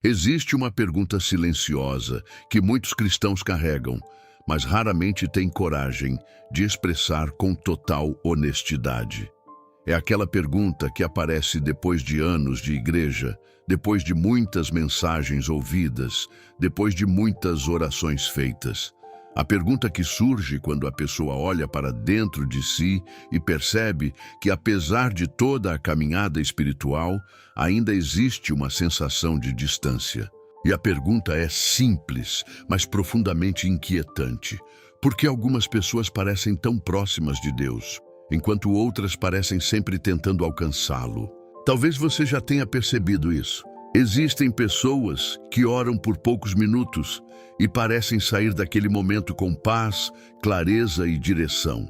Existe uma pergunta silenciosa que muitos cristãos carregam, mas raramente têm coragem de expressar com total honestidade. É aquela pergunta que aparece depois de anos de igreja, depois de muitas mensagens ouvidas, depois de muitas orações feitas. A pergunta que surge quando a pessoa olha para dentro de si e percebe que, apesar de toda a caminhada espiritual, ainda existe uma sensação de distância. E a pergunta é simples, mas profundamente inquietante. Por que algumas pessoas parecem tão próximas de Deus, enquanto outras parecem sempre tentando alcançá-lo? Talvez você já tenha percebido isso. Existem pessoas que oram por poucos minutos e parecem sair daquele momento com paz, clareza e direção.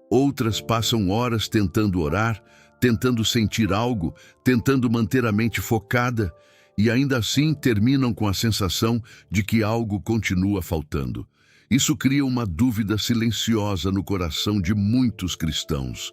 Outras passam horas tentando orar, tentando sentir algo, tentando manter a mente focada e ainda assim terminam com a sensação de que algo continua faltando. Isso cria uma dúvida silenciosa no coração de muitos cristãos.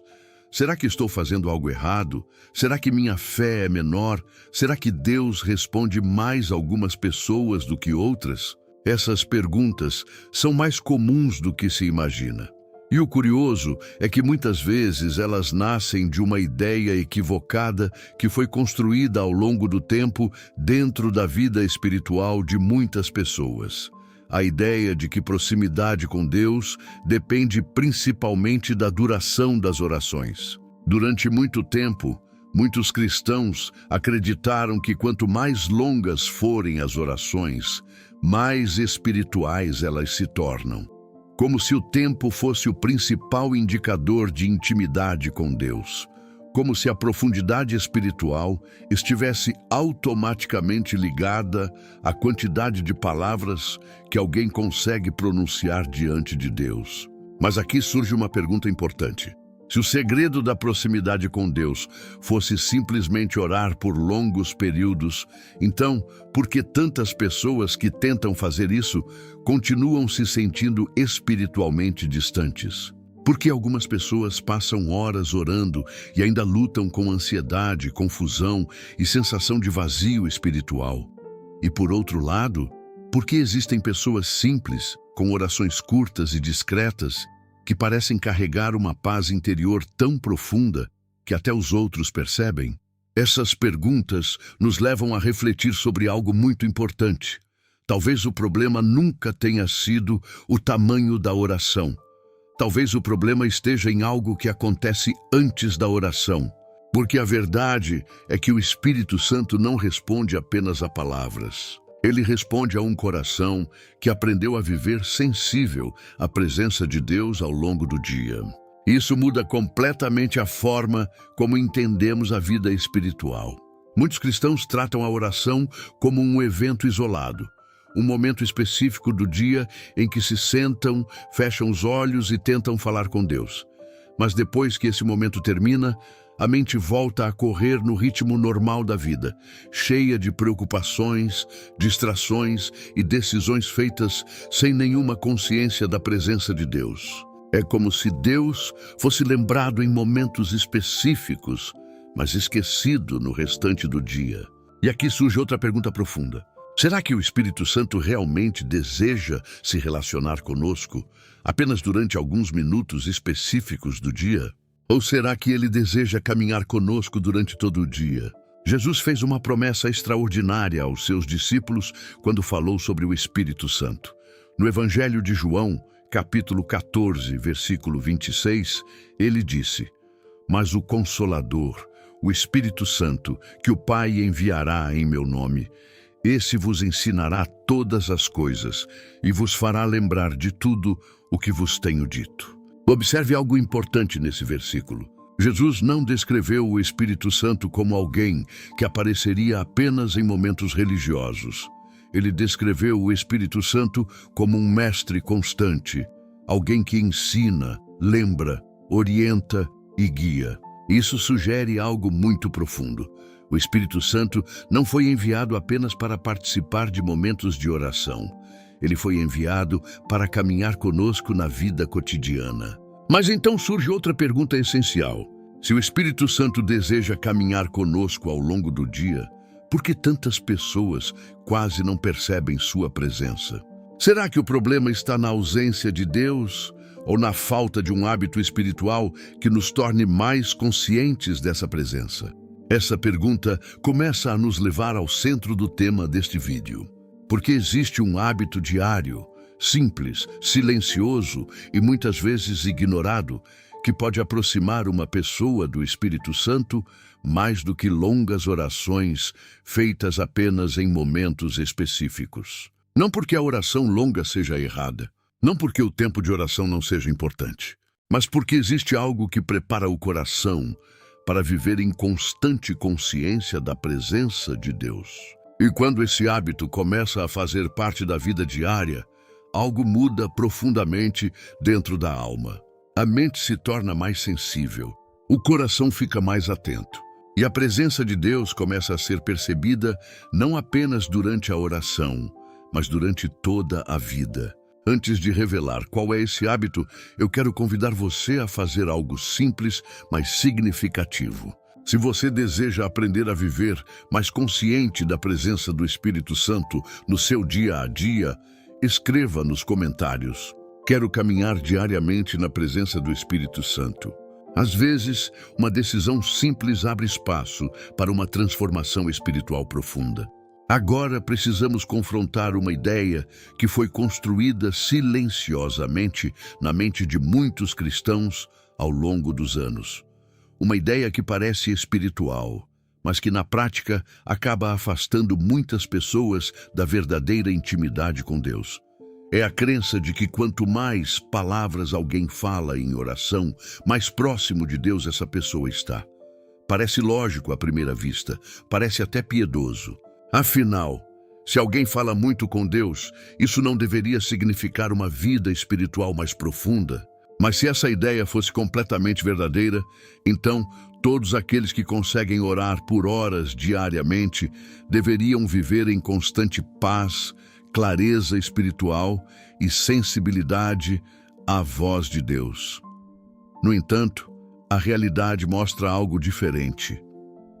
Será que estou fazendo algo errado? Será que minha fé é menor? Será que Deus responde mais a algumas pessoas do que outras? Essas perguntas são mais comuns do que se imagina. E o curioso é que muitas vezes elas nascem de uma ideia equivocada que foi construída ao longo do tempo dentro da vida espiritual de muitas pessoas. A ideia de que proximidade com Deus depende principalmente da duração das orações. Durante muito tempo, muitos cristãos acreditaram que quanto mais longas forem as orações, mais espirituais elas se tornam. Como se o tempo fosse o principal indicador de intimidade com Deus. Como se a profundidade espiritual estivesse automaticamente ligada à quantidade de palavras que alguém consegue pronunciar diante de Deus. Mas aqui surge uma pergunta importante. Se o segredo da proximidade com Deus fosse simplesmente orar por longos períodos, então, por que tantas pessoas que tentam fazer isso continuam se sentindo espiritualmente distantes? Por que algumas pessoas passam horas orando e ainda lutam com ansiedade, confusão e sensação de vazio espiritual? E por outro lado, por que existem pessoas simples, com orações curtas e discretas, que parecem carregar uma paz interior tão profunda que até os outros percebem? Essas perguntas nos levam a refletir sobre algo muito importante. Talvez o problema nunca tenha sido o tamanho da oração. Talvez o problema esteja em algo que acontece antes da oração. Porque a verdade é que o Espírito Santo não responde apenas a palavras. Ele responde a um coração que aprendeu a viver sensível à presença de Deus ao longo do dia. Isso muda completamente a forma como entendemos a vida espiritual. Muitos cristãos tratam a oração como um evento isolado, um momento específico do dia em que se sentam, fecham os olhos e tentam falar com Deus. Mas depois que esse momento termina, a mente volta a correr no ritmo normal da vida, cheia de preocupações, distrações e decisões feitas sem nenhuma consciência da presença de Deus. É como se Deus fosse lembrado em momentos específicos, mas esquecido no restante do dia. E aqui surge outra pergunta profunda. Será que o Espírito Santo realmente deseja se relacionar conosco apenas durante alguns minutos específicos do dia? Ou será que ele deseja caminhar conosco durante todo o dia? Jesus fez uma promessa extraordinária aos seus discípulos quando falou sobre o Espírito Santo. No Evangelho de João, capítulo 14, versículo 26, ele disse: "Mas o Consolador, o Espírito Santo, que o Pai enviará em meu nome, esse vos ensinará todas as coisas e vos fará lembrar de tudo o que vos tenho dito." Observe algo importante nesse versículo. Jesus não descreveu o Espírito Santo como alguém que apareceria apenas em momentos religiosos. Ele descreveu o Espírito Santo como um mestre constante, alguém que ensina, lembra, orienta e guia. Isso sugere algo muito profundo. O Espírito Santo não foi enviado apenas para participar de momentos de oração. Ele foi enviado para caminhar conosco na vida cotidiana. Mas então surge outra pergunta essencial. Se o Espírito Santo deseja caminhar conosco ao longo do dia, Por que tantas pessoas quase não percebem sua presença? Será que o problema está na ausência de Deus ou na falta de um hábito espiritual que nos torne mais conscientes dessa presença? Essa pergunta começa a nos levar ao centro do tema deste vídeo. Porque existe um hábito diário, simples, silencioso e muitas vezes ignorado, que pode aproximar uma pessoa do Espírito Santo mais do que longas orações feitas apenas em momentos específicos. Não porque a oração longa seja errada, não porque o tempo de oração não seja importante, mas porque existe algo que prepara o coração para viver em constante consciência da presença de Deus. E quando esse hábito começa a fazer parte da vida diária, algo muda profundamente dentro da alma. A mente se torna mais sensível, o coração fica mais atento, e a presença de Deus começa a ser percebida não apenas durante a oração, mas durante toda a vida. Antes de revelar qual é esse hábito, eu quero convidar você a fazer algo simples, mas significativo. Se você deseja aprender a viver mais consciente da presença do Espírito Santo no seu dia a dia, escreva nos comentários: quero caminhar diariamente na presença do Espírito Santo. Às vezes, uma decisão simples abre espaço para uma transformação espiritual profunda. Agora precisamos confrontar uma ideia que foi construída silenciosamente na mente de muitos cristãos ao longo dos anos. Uma ideia que parece espiritual, mas que na prática acaba afastando muitas pessoas da verdadeira intimidade com Deus. É a crença de que quanto mais palavras alguém fala em oração, mais próximo de Deus essa pessoa está. Parece lógico à primeira vista, parece até piedoso. Afinal, se alguém fala muito com Deus, isso não deveria significar uma vida espiritual mais profunda. Mas se essa ideia fosse completamente verdadeira, então todos aqueles que conseguem orar por horas diariamente deveriam viver em constante paz, clareza espiritual e sensibilidade à voz de Deus. No entanto, a realidade mostra algo diferente.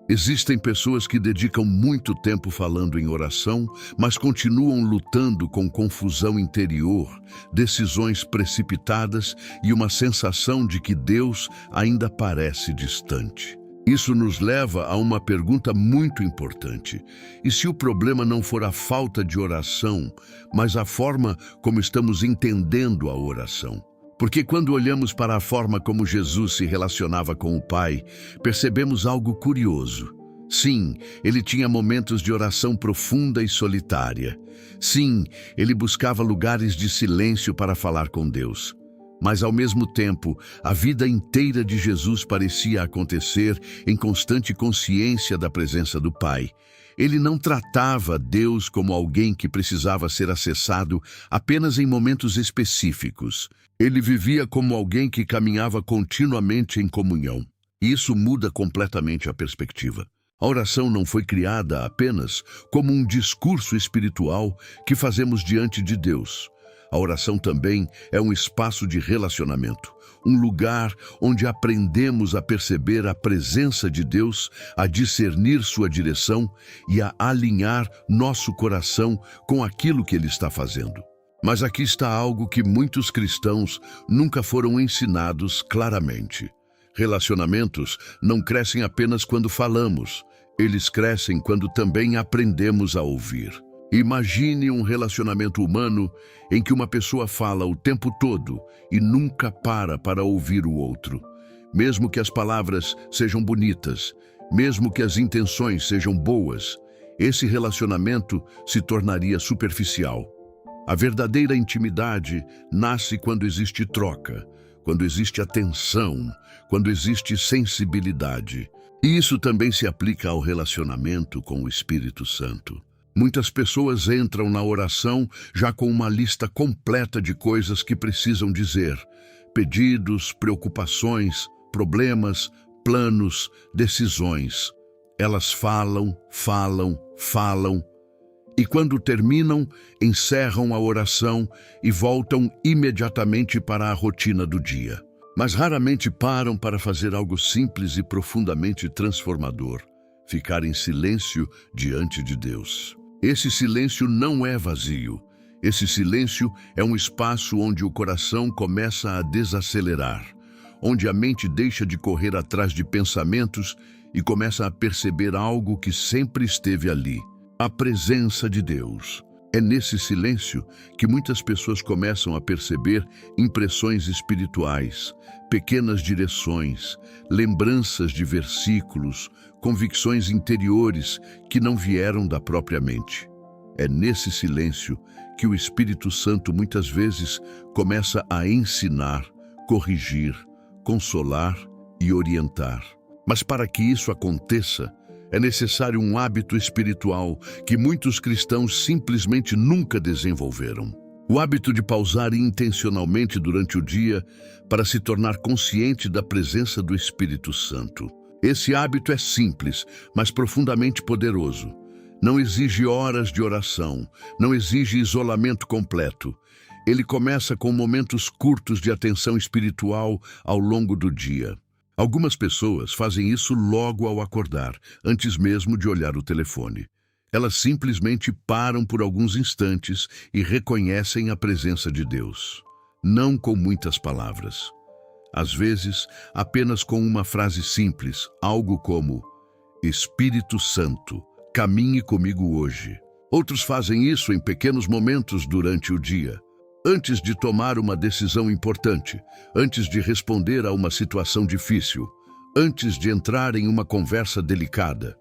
Existem pessoas que dedicam muito tempo falando em oração, mas continuam lutando com confusão interior, decisões precipitadas e uma sensação de que Deus ainda parece distante. Isso nos leva a uma pergunta muito importante. E se o problema não for a falta de oração, mas a forma como estamos entendendo a oração? Porque quando olhamos para a forma como Jesus se relacionava com o Pai, percebemos algo curioso. Sim, ele tinha momentos de oração profunda e solitária. Sim, ele buscava lugares de silêncio para falar com Deus. Mas, ao mesmo tempo, a vida inteira de Jesus parecia acontecer em constante consciência da presença do Pai. Ele não tratava Deus como alguém que precisava ser acessado apenas em momentos específicos. Ele vivia como alguém que caminhava continuamente em comunhão. Isso muda completamente a perspectiva. A oração não foi criada apenas como um discurso espiritual que fazemos diante de Deus. A oração também é um espaço de relacionamento, um lugar onde aprendemos a perceber a presença de Deus, a discernir sua direção e a alinhar nosso coração com aquilo que Ele está fazendo. Mas aqui está algo que muitos cristãos nunca foram ensinados claramente. Relacionamentos não crescem apenas quando falamos, eles crescem quando também aprendemos a ouvir. Imagine um relacionamento humano em que uma pessoa fala o tempo todo e nunca para ouvir o outro. Mesmo que as palavras sejam bonitas, mesmo que as intenções sejam boas, esse relacionamento se tornaria superficial. A verdadeira intimidade nasce quando existe troca, quando existe atenção, quando existe sensibilidade. E isso também se aplica ao relacionamento com o Espírito Santo. Muitas pessoas entram na oração já com uma lista completa de coisas que precisam dizer: pedidos, preocupações, problemas, planos, decisões. Elas falam, e quando terminam, encerram a oração e voltam imediatamente para a rotina do dia. Mas raramente param para fazer algo simples e profundamente transformador: ficar em silêncio diante de Deus. Esse silêncio não é vazio. Esse silêncio é um espaço onde o coração começa a desacelerar, onde a mente deixa de correr atrás de pensamentos e começa a perceber algo que sempre esteve ali: a presença de Deus. É nesse silêncio que muitas pessoas começam a perceber impressões espirituais, pequenas direções, lembranças de versículos, convicções interiores que não vieram da própria mente. É nesse silêncio que o Espírito Santo muitas vezes começa a ensinar, corrigir, consolar e orientar. Mas para que isso aconteça, é necessário um hábito espiritual que muitos cristãos simplesmente nunca desenvolveram. O hábito de pausar intencionalmente durante o dia para se tornar consciente da presença do Espírito Santo. Esse hábito é simples, mas profundamente poderoso. Não exige horas de oração, não exige isolamento completo. Ele começa com momentos curtos de atenção espiritual ao longo do dia. Algumas pessoas fazem isso logo ao acordar, antes mesmo de olhar o telefone. Elas simplesmente param por alguns instantes e reconhecem a presença de Deus. Não com muitas palavras. Às vezes, apenas com uma frase simples, algo como: Espírito Santo, caminhe comigo hoje. Outros fazem isso em pequenos momentos durante o dia. Antes de tomar uma decisão importante, antes de responder a uma situação difícil, antes de entrar em uma conversa delicada.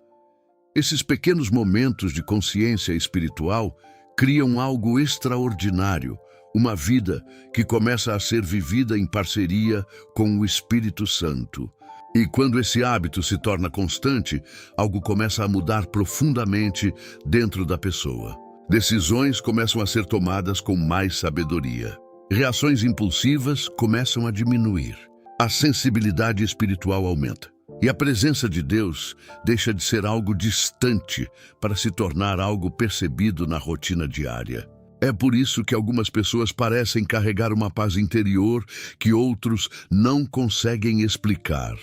Esses pequenos momentos de consciência espiritual criam algo extraordinário, uma vida que começa a ser vivida em parceria com o Espírito Santo. E quando esse hábito se torna constante, algo começa a mudar profundamente dentro da pessoa. Decisões começam a ser tomadas com mais sabedoria. Reações impulsivas começam a diminuir. A sensibilidade espiritual aumenta. E a presença de Deus deixa de ser algo distante para se tornar algo percebido na rotina diária. É por isso que algumas pessoas parecem carregar uma paz interior que outros não conseguem explicar.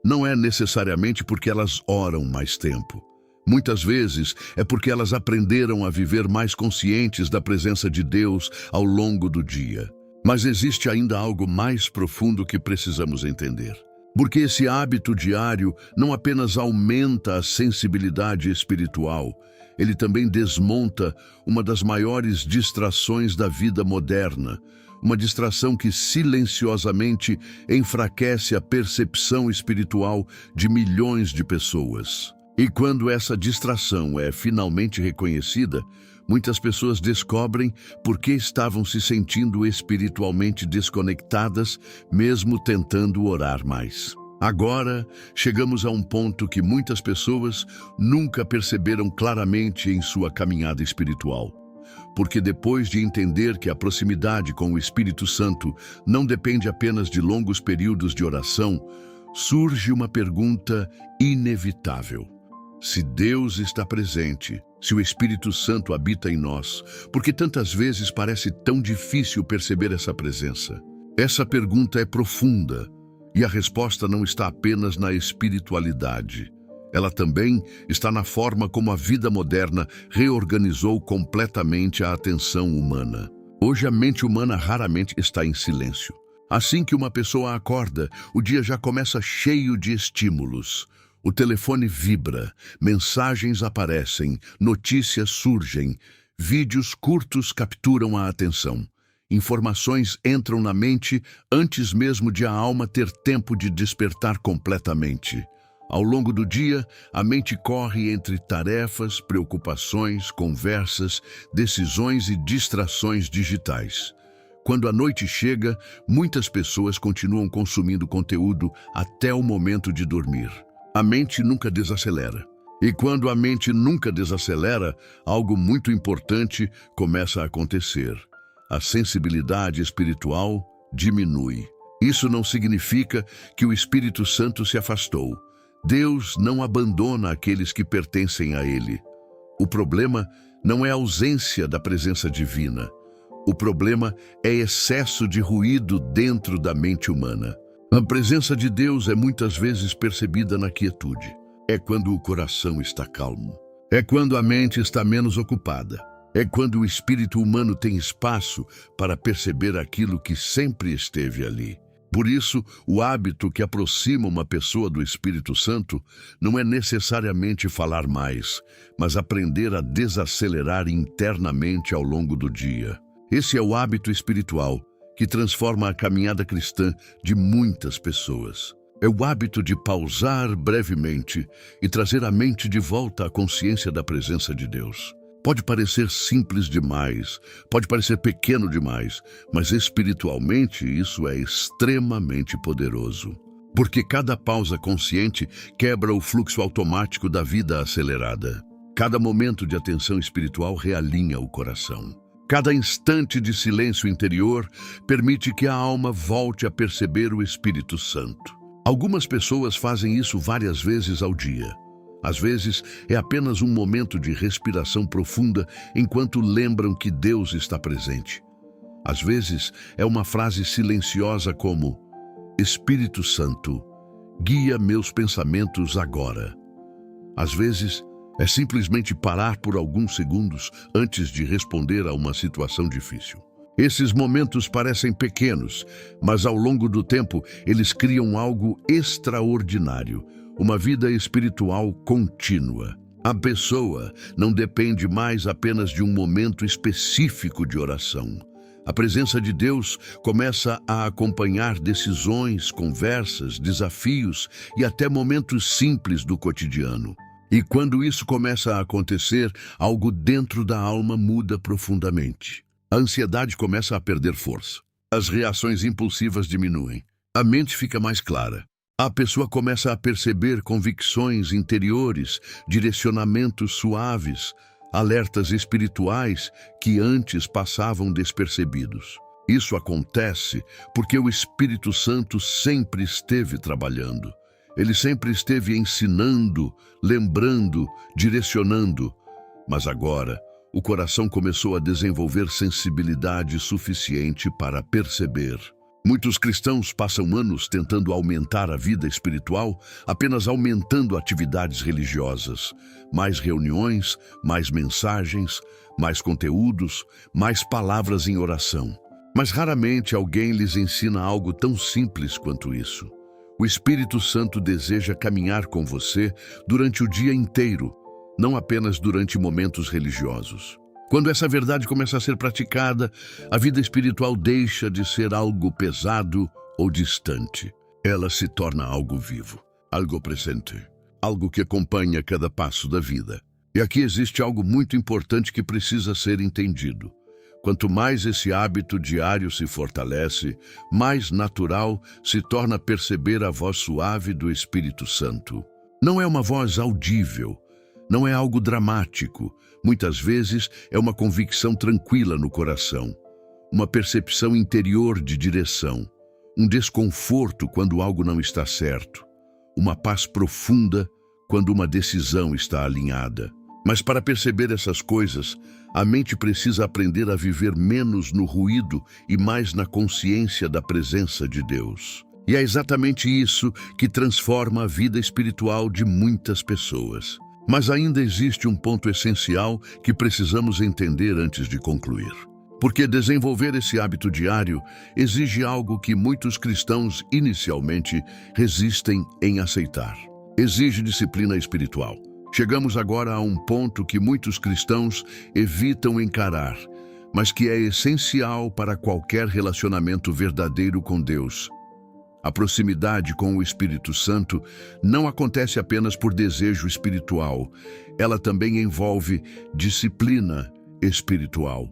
Não é necessariamente porque elas oram mais tempo. Muitas vezes é porque elas aprenderam a viver mais conscientes da presença de Deus ao longo do dia. Mas existe ainda algo mais profundo que precisamos entender. Porque esse hábito diário não apenas aumenta a sensibilidade espiritual, ele também desmonta uma das maiores distrações da vida moderna, uma distração que silenciosamente enfraquece a percepção espiritual de milhões de pessoas. E quando essa distração é finalmente reconhecida, muitas pessoas descobrem por que estavam se sentindo espiritualmente desconectadas, mesmo tentando orar mais. Agora, chegamos a um ponto que muitas pessoas nunca perceberam claramente em sua caminhada espiritual. Porque depois de entender que a proximidade com o Espírito Santo não depende apenas de longos períodos de oração, surge uma pergunta inevitável. Se Deus está presente, se o Espírito Santo habita em nós, por que tantas vezes parece tão difícil perceber essa presença? Essa pergunta é profunda, e a resposta não está apenas na espiritualidade. Ela também está na forma como a vida moderna reorganizou completamente a atenção humana. Hoje a mente humana raramente está em silêncio. Assim que uma pessoa acorda, o dia já começa cheio de estímulos. O telefone vibra, mensagens aparecem, notícias surgem, vídeos curtos capturam a atenção. Informações entram na mente antes mesmo de a alma ter tempo de despertar completamente. Ao longo do dia, a mente corre entre tarefas, preocupações, conversas, decisões e distrações digitais. Quando a noite chega, muitas pessoas continuam consumindo conteúdo até o momento de dormir. A mente nunca desacelera. E quando a mente nunca desacelera, algo muito importante começa a acontecer. A sensibilidade espiritual diminui. Isso não significa que o Espírito Santo se afastou. Deus não abandona aqueles que pertencem a Ele. O problema não é a ausência da presença divina. O problema é excesso de ruído dentro da mente humana. A presença de Deus é muitas vezes percebida na quietude. É quando o coração está calmo. É quando a mente está menos ocupada. É quando o espírito humano tem espaço para perceber aquilo que sempre esteve ali. Por isso, o hábito que aproxima uma pessoa do Espírito Santo não é necessariamente falar mais, mas aprender a desacelerar internamente ao longo do dia. Esse é o hábito espiritual que transforma a caminhada cristã de muitas pessoas. É o hábito de pausar brevemente e trazer a mente de volta à consciência da presença de Deus. Pode parecer simples demais, pode parecer pequeno demais, mas espiritualmente isso é extremamente poderoso. Porque cada pausa consciente quebra o fluxo automático da vida acelerada. Cada momento de atenção espiritual realinha o coração. Cada instante de silêncio interior permite que a alma volte a perceber o Espírito Santo. Algumas pessoas fazem isso várias vezes ao dia. Às vezes, é apenas um momento de respiração profunda enquanto lembram que Deus está presente. Às vezes, é uma frase silenciosa como: Espírito Santo, guia meus pensamentos agora. Às vezes, é simplesmente parar por alguns segundos antes de responder a uma situação difícil. Esses momentos parecem pequenos, mas ao longo do tempo eles criam algo extraordinário. Uma vida espiritual contínua. A pessoa não depende mais apenas de um momento específico de oração. A presença de Deus começa a acompanhar decisões, conversas, desafios e até momentos simples do cotidiano. E quando isso começa a acontecer, algo dentro da alma muda profundamente. A ansiedade começa a perder força. As reações impulsivas diminuem. A mente fica mais clara. A pessoa começa a perceber convicções interiores, direcionamentos suaves, alertas espirituais que antes passavam despercebidos. Isso acontece porque o Espírito Santo sempre esteve trabalhando. Ele sempre esteve ensinando, lembrando, direcionando. Mas agora, o coração começou a desenvolver sensibilidade suficiente para perceber. Muitos cristãos passam anos tentando aumentar a vida espiritual, apenas aumentando atividades religiosas. Mais reuniões, mais mensagens, mais conteúdos, mais palavras em oração. Mas raramente alguém lhes ensina algo tão simples quanto isso. O Espírito Santo deseja caminhar com você durante o dia inteiro, não apenas durante momentos religiosos. Quando essa verdade começa a ser praticada, a vida espiritual deixa de ser algo pesado ou distante. Ela se torna algo vivo, algo presente, algo que acompanha cada passo da vida. E aqui existe algo muito importante que precisa ser entendido. Quanto mais esse hábito diário se fortalece, mais natural se torna perceber a voz suave do Espírito Santo. Não é uma voz audível, não é algo dramático. Muitas vezes é uma convicção tranquila no coração, uma percepção interior de direção, um desconforto quando algo não está certo, uma paz profunda quando uma decisão está alinhada. Mas para perceber essas coisas, a mente precisa aprender a viver menos no ruído e mais na consciência da presença de Deus. E é exatamente isso que transforma a vida espiritual de muitas pessoas. Mas ainda existe um ponto essencial que precisamos entender antes de concluir. Porque desenvolver esse hábito diário exige algo que muitos cristãos inicialmente resistem em aceitar. Exige disciplina espiritual. Chegamos agora a um ponto que muitos cristãos evitam encarar, mas que é essencial para qualquer relacionamento verdadeiro com Deus. A proximidade com o Espírito Santo não acontece apenas por desejo espiritual, ela também envolve disciplina espiritual.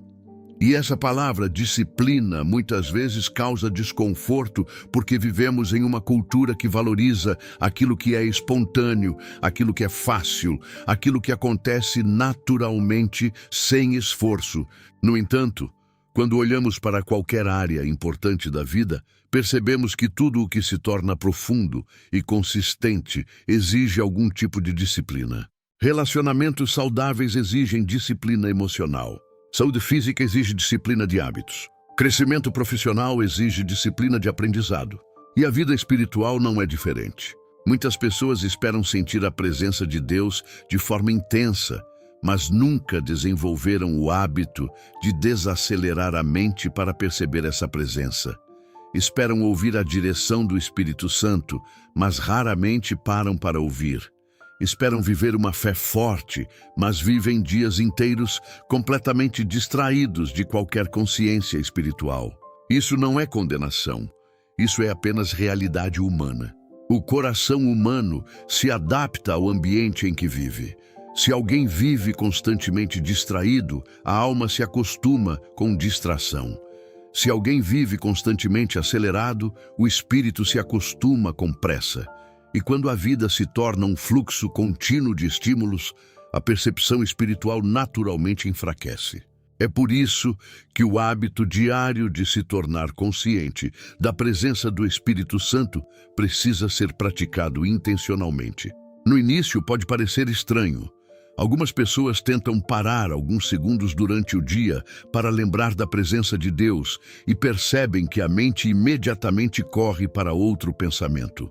E essa palavra, disciplina, muitas vezes causa desconforto porque vivemos em uma cultura que valoriza aquilo que é espontâneo, aquilo que é fácil, aquilo que acontece naturalmente, sem esforço. No entanto, quando olhamos para qualquer área importante da vida, percebemos que tudo o que se torna profundo e consistente exige algum tipo de disciplina. Relacionamentos saudáveis exigem disciplina emocional. Saúde física exige disciplina de hábitos. Crescimento profissional exige disciplina de aprendizado. E a vida espiritual não é diferente. Muitas pessoas esperam sentir a presença de Deus de forma intensa, mas nunca desenvolveram o hábito de desacelerar a mente para perceber essa presença. Esperam ouvir a direção do Espírito Santo, mas raramente param para ouvir. Esperam viver uma fé forte, mas vivem dias inteiros completamente distraídos de qualquer consciência espiritual. Isso não é condenação, isso é apenas realidade humana. O coração humano se adapta ao ambiente em que vive. Se alguém vive constantemente distraído, a alma se acostuma com distração. Se alguém vive constantemente acelerado, o espírito se acostuma com pressa. E quando a vida se torna um fluxo contínuo de estímulos, a percepção espiritual naturalmente enfraquece. É por isso que o hábito diário de se tornar consciente da presença do Espírito Santo precisa ser praticado intencionalmente. No início pode parecer estranho. Algumas pessoas tentam parar alguns segundos durante o dia para lembrar da presença de Deus e percebem que a mente imediatamente corre para outro pensamento.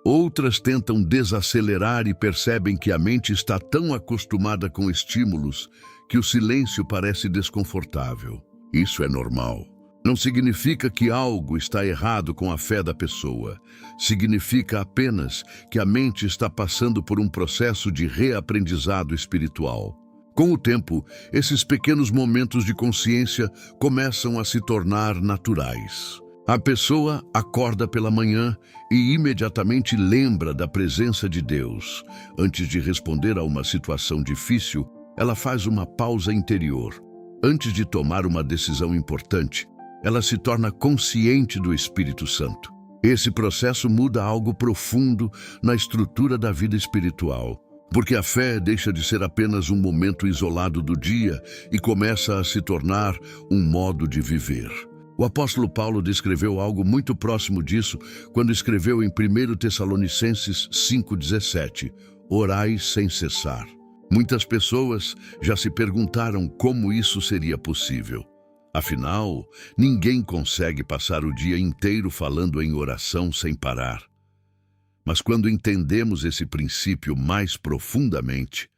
Outras tentam desacelerar e percebem que a mente está tão acostumada com estímulos que o silêncio parece desconfortável. Isso é normal. Não significa que algo está errado com a fé da pessoa. Significa apenas que a mente está passando por um processo de reaprendizado espiritual. Com o tempo, esses pequenos momentos de consciência começam a se tornar naturais. A pessoa acorda pela manhã e imediatamente lembra da presença de Deus. Antes de responder a uma situação difícil, ela faz uma pausa interior. Antes de tomar uma decisão importante, ela se torna consciente do Espírito Santo. Esse processo muda algo profundo na estrutura da vida espiritual, porque a fé deixa de ser apenas um momento isolado do dia e começa a se tornar um modo de viver. O apóstolo Paulo descreveu algo muito próximo disso quando escreveu em 1 Tessalonicenses 5,17, orai sem cessar. Muitas pessoas já se perguntaram como isso seria possível. Afinal, ninguém consegue passar o dia inteiro falando em oração sem parar. Mas quando entendemos esse princípio mais profundamente,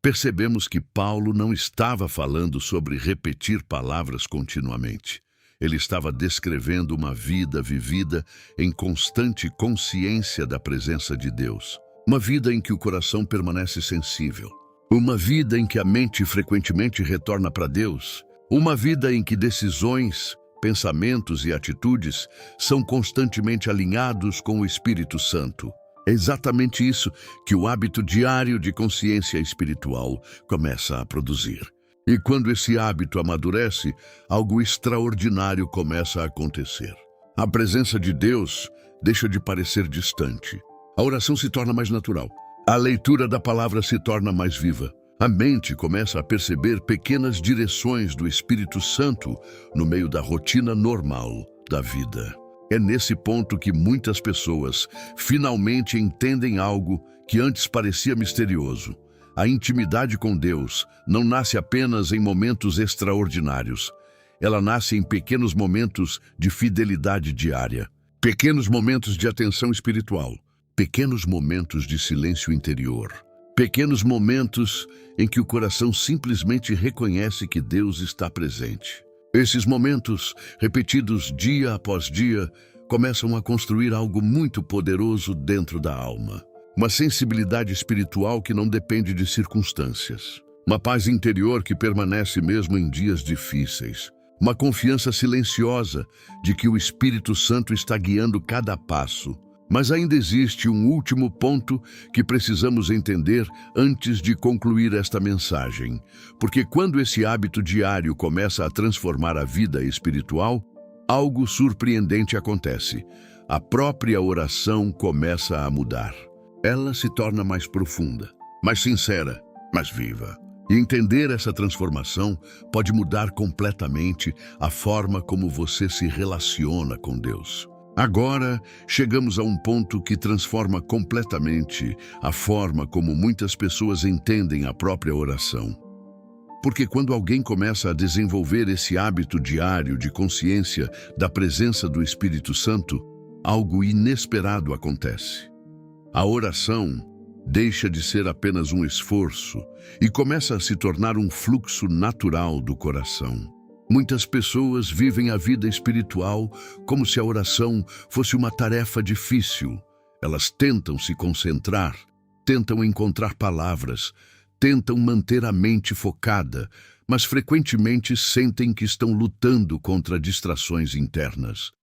percebemos que Paulo não estava falando sobre repetir palavras continuamente. Ele estava descrevendo uma vida vivida em constante consciência da presença de Deus. Uma vida em que o coração permanece sensível. Uma vida em que a mente frequentemente retorna para Deus. Uma vida em que decisões, pensamentos e atitudes são constantemente alinhados com o Espírito Santo. É exatamente isso que o hábito diário de consciência espiritual começa a produzir. E quando esse hábito amadurece, algo extraordinário começa a acontecer. A presença de Deus deixa de parecer distante. A oração se torna mais natural. A leitura da palavra se torna mais viva. A mente começa a perceber pequenas direções do Espírito Santo no meio da rotina normal da vida. É nesse ponto que muitas pessoas finalmente entendem algo que antes parecia misterioso. A intimidade com Deus não nasce apenas em momentos extraordinários. Ela nasce em pequenos momentos de fidelidade diária, pequenos momentos de atenção espiritual, pequenos momentos de silêncio interior, pequenos momentos em que o coração simplesmente reconhece que Deus está presente. Esses momentos, repetidos dia após dia, começam a construir algo muito poderoso dentro da alma. Uma sensibilidade espiritual que não depende de circunstâncias. Uma paz interior que permanece mesmo em dias difíceis. Uma confiança silenciosa de que o Espírito Santo está guiando cada passo. Mas ainda existe um último ponto que precisamos entender antes de concluir esta mensagem. Porque quando esse hábito diário começa a transformar a vida espiritual, algo surpreendente acontece. A própria oração começa a mudar. Ela se torna mais profunda, mais sincera, mais viva. E entender essa transformação pode mudar completamente a forma como você se relaciona com Deus. Agora, chegamos a um ponto que transforma completamente a forma como muitas pessoas entendem a própria oração. Porque quando alguém começa a desenvolver esse hábito diário de consciência da presença do Espírito Santo, algo inesperado acontece. A oração deixa de ser apenas um esforço e começa a se tornar um fluxo natural do coração. Muitas pessoas vivem a vida espiritual como se a oração fosse uma tarefa difícil. Elas tentam se concentrar, tentam encontrar palavras, tentam manter a mente focada, mas frequentemente sentem que estão lutando contra distrações internas.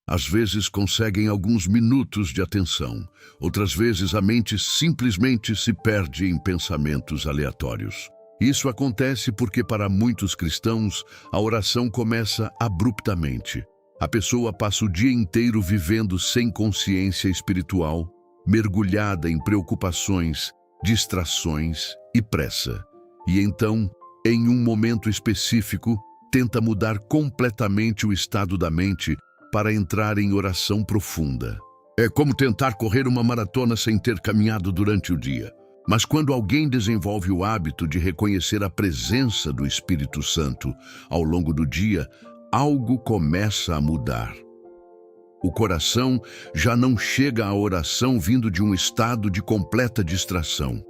Às vezes conseguem alguns minutos de atenção, outras vezes a mente simplesmente se perde em pensamentos aleatórios. Isso acontece porque para muitos cristãos a oração começa abruptamente. A pessoa passa o dia inteiro vivendo sem consciência espiritual, mergulhada em preocupações, distrações e pressa. E então, em um momento específico, tenta mudar completamente o estado da mente para entrar em oração profunda. É como tentar correr uma maratona sem ter caminhado durante o dia. Mas quando alguém desenvolve o hábito de reconhecer a presença do Espírito Santo ao longo do dia, algo começa a mudar. O coração já não chega à oração vindo de um estado de completa distração.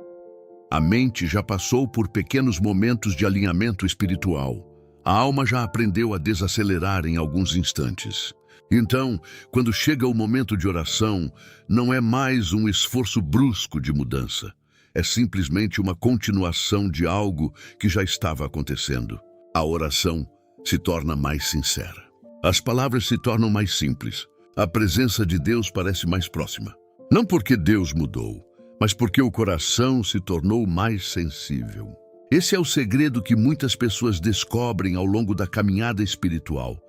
A mente já passou por pequenos momentos de alinhamento espiritual. A alma já aprendeu a desacelerar em alguns instantes. Então, quando chega o momento de oração, não é mais um esforço brusco de mudança. É simplesmente uma continuação de algo que já estava acontecendo. A oração se torna mais sincera. As palavras se tornam mais simples. A presença de Deus parece mais próxima. Não porque Deus mudou, mas porque o coração se tornou mais sensível. Esse é o segredo que muitas pessoas descobrem ao longo da caminhada espiritual.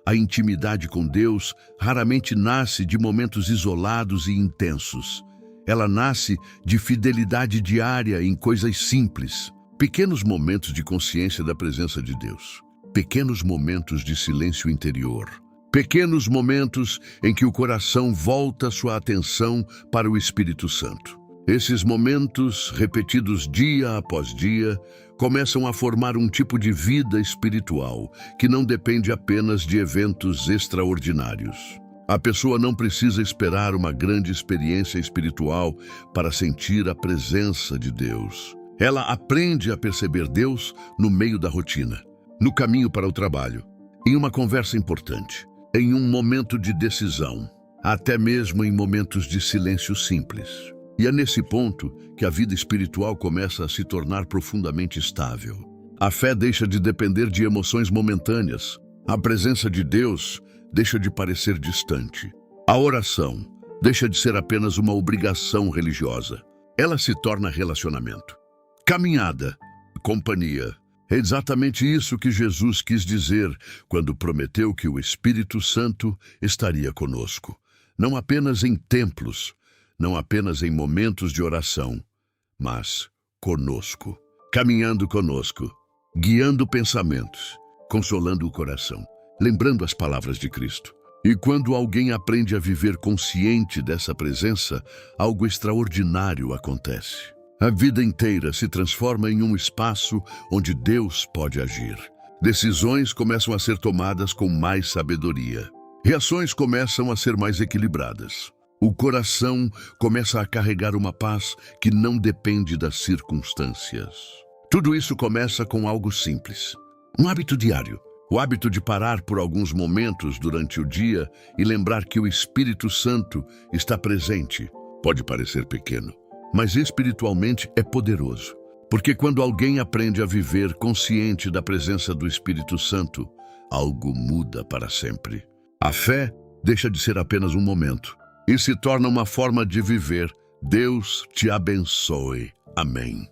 A intimidade com Deus raramente nasce de momentos isolados e intensos. Ela nasce de fidelidade diária em coisas simples. Pequenos momentos de consciência da presença de Deus. Pequenos momentos de silêncio interior. Pequenos momentos em que o coração volta sua atenção para o Espírito Santo. Esses momentos, repetidos dia após dia, começam a formar um tipo de vida espiritual que não depende apenas de eventos extraordinários. A pessoa não precisa esperar uma grande experiência espiritual para sentir a presença de Deus. Ela aprende a perceber Deus no meio da rotina, no caminho para o trabalho, em uma conversa importante, em um momento de decisão, até mesmo em momentos de silêncio simples. E é nesse ponto que a vida espiritual começa a se tornar profundamente estável. A fé deixa de depender de emoções momentâneas. A presença de Deus deixa de parecer distante. A oração deixa de ser apenas uma obrigação religiosa. Ela se torna relacionamento. Caminhada, companhia. É exatamente isso que Jesus quis dizer quando prometeu que o Espírito Santo estaria conosco. Não apenas em templos, não apenas em momentos de oração, mas conosco, caminhando conosco, guiando pensamentos, consolando o coração, lembrando as palavras de Cristo. E quando alguém aprende a viver consciente dessa presença, algo extraordinário acontece. A vida inteira se transforma em um espaço onde Deus pode agir. Decisões começam a ser tomadas com mais sabedoria. Reações começam a ser mais equilibradas. O coração começa a carregar uma paz que não depende das circunstâncias. Tudo isso começa com algo simples. Um hábito diário. O hábito de parar por alguns momentos durante o dia e lembrar que o Espírito Santo está presente. Pode parecer pequeno, mas espiritualmente é poderoso. Porque quando alguém aprende a viver consciente da presença do Espírito Santo, algo muda para sempre. A fé deixa de ser apenas um momento e se torna uma forma de viver. Deus te abençoe. Amém.